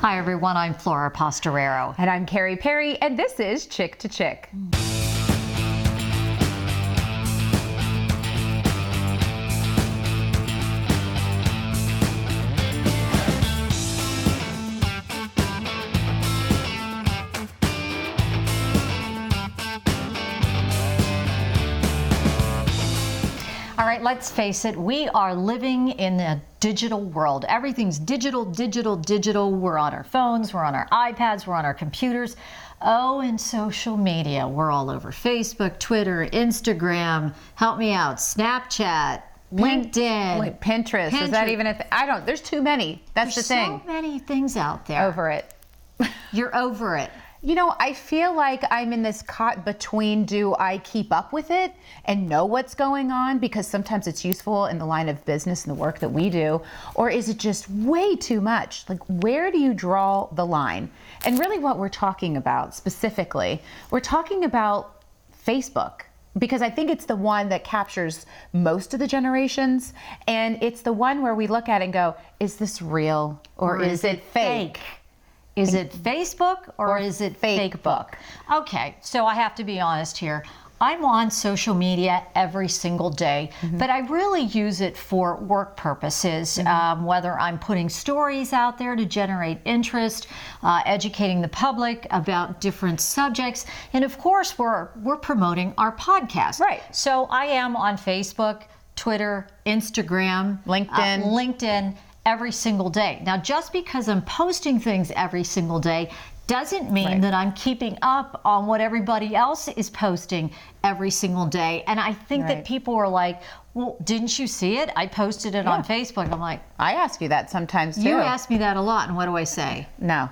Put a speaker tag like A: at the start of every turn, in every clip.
A: Hi everyone, I'm Flora Pastorero.
B: And I'm Carrie Perry, and this is Chick to Chick.
A: All right, let's face it, we are living in a digital world. Everything's digital, digital, digital. We're on our phones, we're on our iPads, we're on our computers. Oh, and social media. We're all over Facebook, Twitter, Instagram, help me out, Snapchat, LinkedIn.
B: Wait, Pinterest. Is that even a thing? I don't, there's too many. That's the thing.
A: There's so many things out there.
B: Over it.
A: You're over it.
B: You know, I feel like I'm in this caught between, do I keep up with it and know what's going on? Because sometimes it's useful in the line of business and the work that we do. Or is it just way too much? Like, where do you draw the line? And really what we're talking about specifically, we're talking about Facebook. Because I think it's the one that captures most of the generations. And it's the one where we look at it and go, is this real or is it fake?
A: Is it Facebook or is it Fakebook? Okay, so I have to be honest here. I'm on social media every single day, but I really use it for work purposes, whether I'm putting stories out there to generate interest, educating the public about different subjects, and of course we're promoting our podcast.
B: Right.
A: So I am on Facebook, Twitter, Instagram, LinkedIn, every single day. Now, just because I'm posting things every single day doesn't mean that I'm keeping up on what everybody else is posting every single day. And I think that people are like, well, didn't you see it? I posted it on Facebook. I'm like,
B: I ask you that sometimes too.
A: You ask me that a lot, and what do I say?
B: No.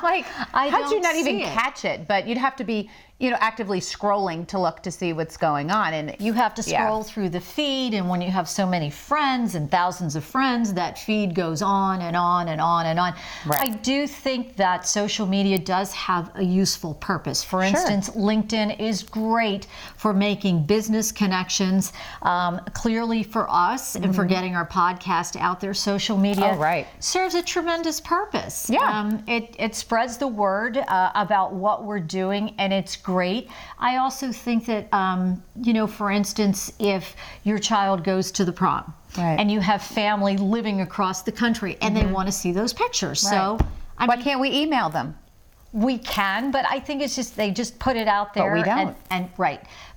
B: Like, how'd you not even
A: it.
B: catch it? But you'd have to be, you know, actively scrolling to look to see what's going on. And
A: you have to scroll through the feed, and when you have so many friends and thousands of friends, that feed goes on and on and on and on.
B: Right.
A: I do think that social media does have a useful purpose. For instance, LinkedIn is great for making business connections. Clearly for us and for getting our podcast out there, social media serves a tremendous purpose.
B: Yeah.
A: It spreads the word about what we're doing, and it's great. I also think that, you know, for instance, if your child goes to the prom and you have family living across the country and they want to see those pictures. So
B: why can't we email them?
A: We can, but I think it's just, they just put it out there.
B: But we don't.
A: And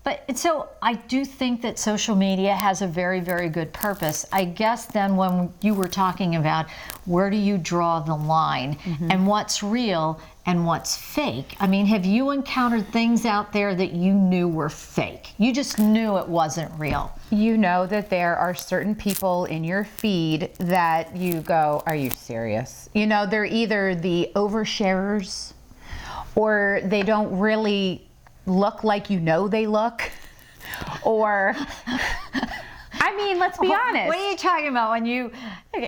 A: But so I do think that social media has a very, very good purpose. I guess then when you were talking about where do you draw the line and what's real and what's fake, I mean, have you encountered things out there that you knew were fake? You just knew it wasn't real.
B: You know that there are certain people in your feed that you go, are you serious? You know, they're either the oversharers or they don't really look like you know they look, or I mean, let's be honest.
A: What are you talking about when you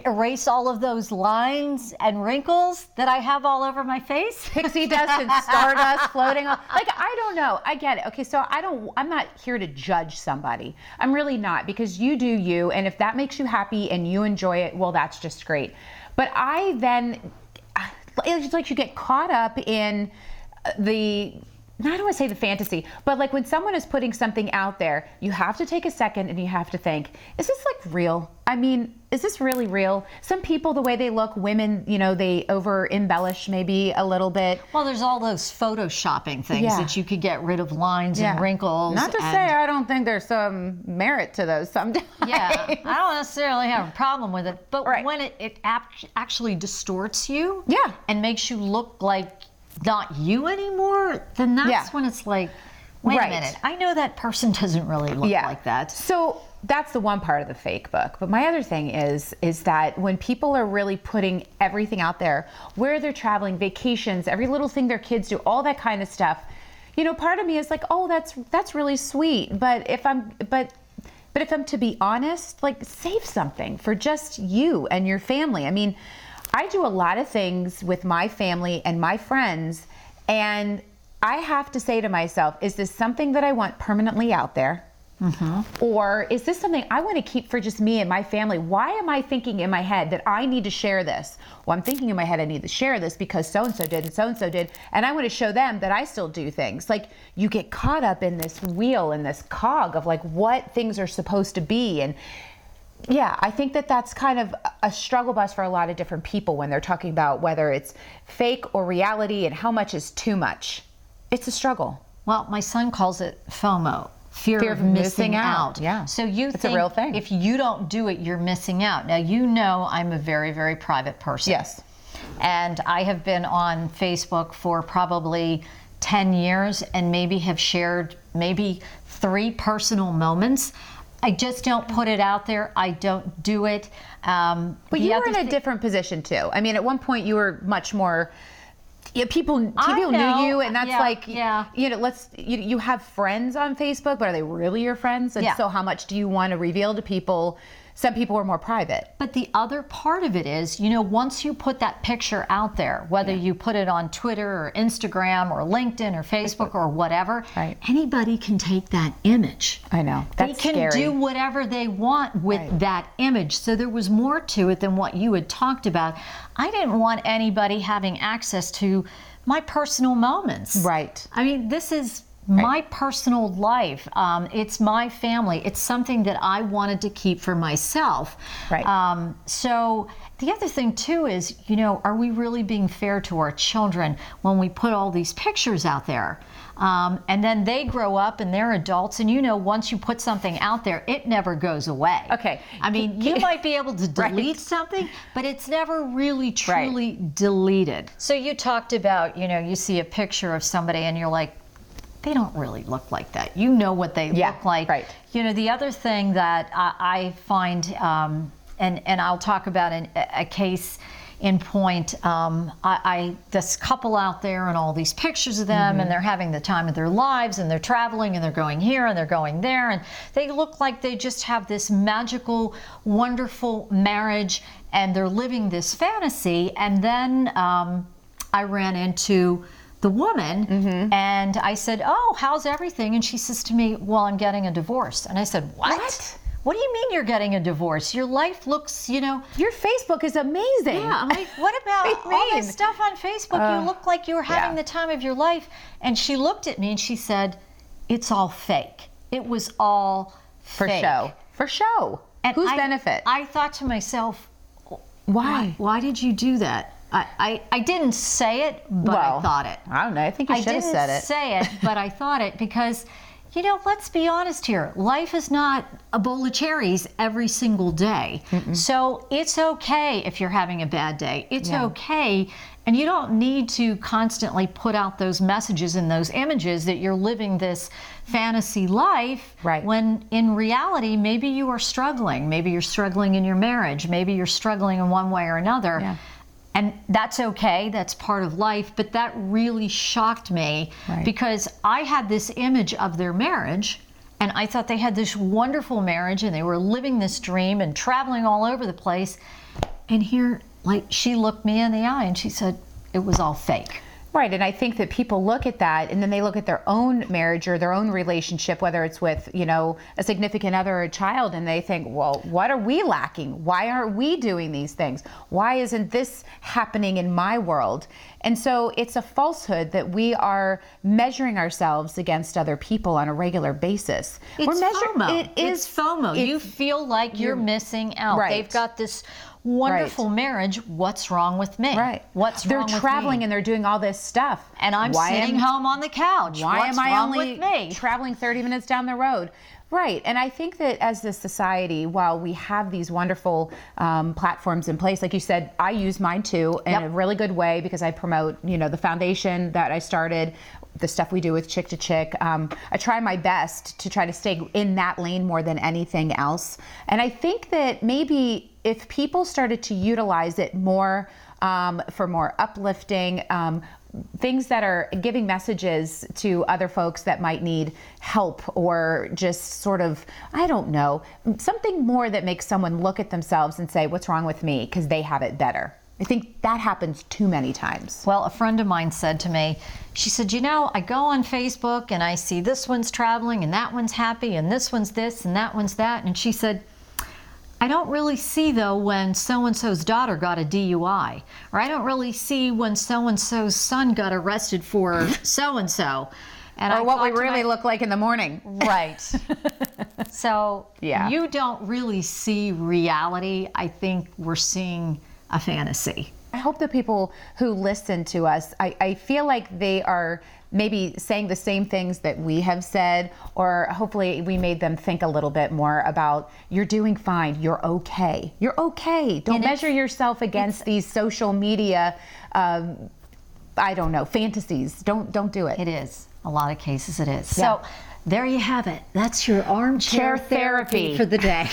A: erase all of those lines and wrinkles that I have all over my face?
B: Pixie dust and stardust floating on. Like, I don't know. I get it. Okay, so I'm not here to judge somebody. I'm really not, because you do you, and if that makes you happy and you enjoy it, well, that's just great. But I then, it's like you get caught up in I don't want to say the fantasy, but like when someone is putting something out there, you have to take a second and you have to think, is this like real? I mean, is this really real? Some people, the way they look, women, you know, they over embellish maybe a little bit.
A: Well, there's all those photoshopping things that you could get rid of lines and wrinkles.
B: Not to say I don't think there's some merit to those sometimes.
A: Yeah, I don't necessarily have a problem with it, but when it actually distorts you and makes you look like not you anymore, then that's when it's like, wait a minute, I know that person doesn't really look like that.
B: So that's the one part of the fake book. But my other thing is that when people are really putting everything out there, where they're traveling, vacations, every little thing their kids do, all that kind of stuff, you know, part of me is like, oh, that's really sweet. But if I'm to be honest, like, save something for just you and your family. I mean, I do a lot of things with my family and my friends, and I have to say to myself, is this something that I want permanently out there? Or is this something I want to keep for just me and my family? Why am I thinking in my head that I need to share this? Well, I'm thinking in my head I need to share this because so-and-so did and so-and-so did, and I want to show them that I still do things. Like, you get caught up in this wheel, in this cog of like what things are supposed to be. And yeah, I think that that's kind of a struggle bus for a lot of different people when they're talking about whether it's fake or reality and how much is too much. It's a struggle.
A: Well, my son calls it FOMO. Fear of missing out.
B: Yeah.
A: So you
B: it's
A: think
B: a real thing.
A: If you don't do it, you're missing out. Now, you know I'm a very, very private person.
B: Yes.
A: And I have been on Facebook for probably 10 years and maybe have shared maybe 3 personal moments. I just don't put it out there. I don't do it.
B: But you were in a different position too. I mean, at one point you were much more. Yeah, people knew you, and that's you know, you have friends on Facebook, but are they really your friends? And so how much do you want to reveal to people? Some people are more private.
A: But the other part of it is, you know, once you put that picture out there, whether you put it on Twitter or Instagram or LinkedIn or Facebook or whatever, anybody can take that image.
B: I know. That's
A: They can do whatever they want with that image. So there was more to it than what you had talked about. I didn't want anybody having access to my personal moments.
B: Right.
A: I mean, this is my personal life. It's my family. It's something that I wanted to keep for myself.
B: Right.
A: So the other thing too is, you know, are we really being fair to our children when we put all these pictures out there? And then they grow up and they're adults, and you know, once you put something out there, it never goes away.
B: Okay.
A: I mean, you might be able to delete something, but it's never really truly deleted. So you talked about, you know, you see a picture of somebody and you're like, they don't really look like that. You know what they look like. Right. You know, the other thing that I find, and I'll talk about a case in point, this couple out there and all these pictures of them, and they're having the time of their lives, and they're traveling, and they're going here, and they're going there, and they look like they just have this magical, wonderful marriage, and they're living this fantasy. And then I ran into the woman, and I said, "Oh, how's everything?" And she says to me, "Well, I'm getting a divorce." And I said, What? What do you mean you're getting a divorce? Your life looks, you know...
B: Your Facebook is amazing.
A: Yeah, I'm like, what about all this stuff on Facebook? You look like you were having the time of your life. And she looked at me and she said, it's all fake. It was all fake.
B: For show. And whose benefit?
A: I thought to myself,
B: why?
A: Why did you do that? I didn't say it, but I thought it.
B: I don't know. I think you should have said it.
A: I didn't say it, but I thought it because, you know, let's be honest here. Life is not a bowl of cherries every single day. So it's okay if you're having a bad day. It's okay. And you don't need to constantly put out those messages and those images that you're living this fantasy life, when in reality, maybe you are struggling. Maybe you're struggling in your marriage. Maybe you're struggling in one way or another. And that's okay, that's part of life, but that really shocked me because I had this image of their marriage, and I thought they had this wonderful marriage and they were living this dream and traveling all over the place. And here, like, she looked me in the eye and she said, it was all fake.
B: Right, and I think that people look at that and then they look at their own marriage or their own relationship, whether it's with, you know, a significant other or a child, and they think, well, what are we lacking? Why aren't we doing these things? Why isn't this happening in my world? And so it's a falsehood that we are measuring ourselves against other people on a regular basis.
A: It's FOMO. It's FOMO. You feel like you're missing out. They've got this wonderful marriage. What's wrong with me? What's wrong with me?
B: They're traveling and they're doing all this stuff.
A: And I'm sitting home on the couch.
B: Why
A: What's
B: am I
A: wrong
B: only
A: with me?
B: traveling 30 minutes down the road? Right. And I think that as a society, while we have these wonderful platforms in place, like you said, I use mine too in a really good way because I promote, you know, the foundation that I started, the stuff we do with Chick to Chick. I try my best to try to stay in that lane more than anything else. And I think that maybe if people started to utilize it more for more uplifting, things that are giving messages to other folks that might need help, or just sort of, I don't know, something more that makes someone look at themselves and say, what's wrong with me? Because they have it better. I think that happens too many times.
A: Well, a friend of mine said to me, she said, you know, I go on Facebook and I see this one's traveling and that one's happy and this one's this and that one's that. And she said, I don't really see, though, when so-and-so's daughter got a DUI, or I don't really see when so-and-so's son got arrested for so-and-so.
B: Or what we really look like in the morning.
A: Right. So
B: Yeah.
A: you don't really see reality. I think we're seeing a fantasy.
B: I hope the people who listen to us, I feel like they are maybe saying the same things that we have said, or hopefully we made them think a little bit more about, you're doing fine, you're okay. You're okay. Don't measure yourself against these social media, I don't know, fantasies. Don't do it.
A: It is. A lot of cases it is.
B: Yeah.
A: So there you have it. That's your armchair therapy for the day.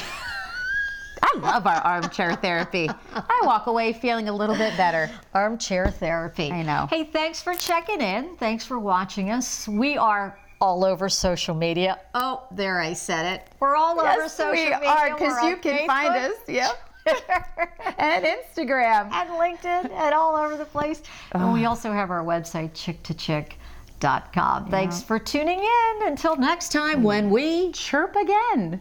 B: I love our armchair therapy. I walk away feeling a little bit better.
A: Armchair therapy.
B: I know.
A: Hey, thanks for checking in. Thanks for watching us. We are all over social media. Oh, there, I said it. We're all over social media.
B: We are, because you can find us. Yep. And Instagram.
A: And LinkedIn and all over the place. And we also have our website, chick2chick.com. Thanks for tuning in. Until next time when we
B: Chirp again.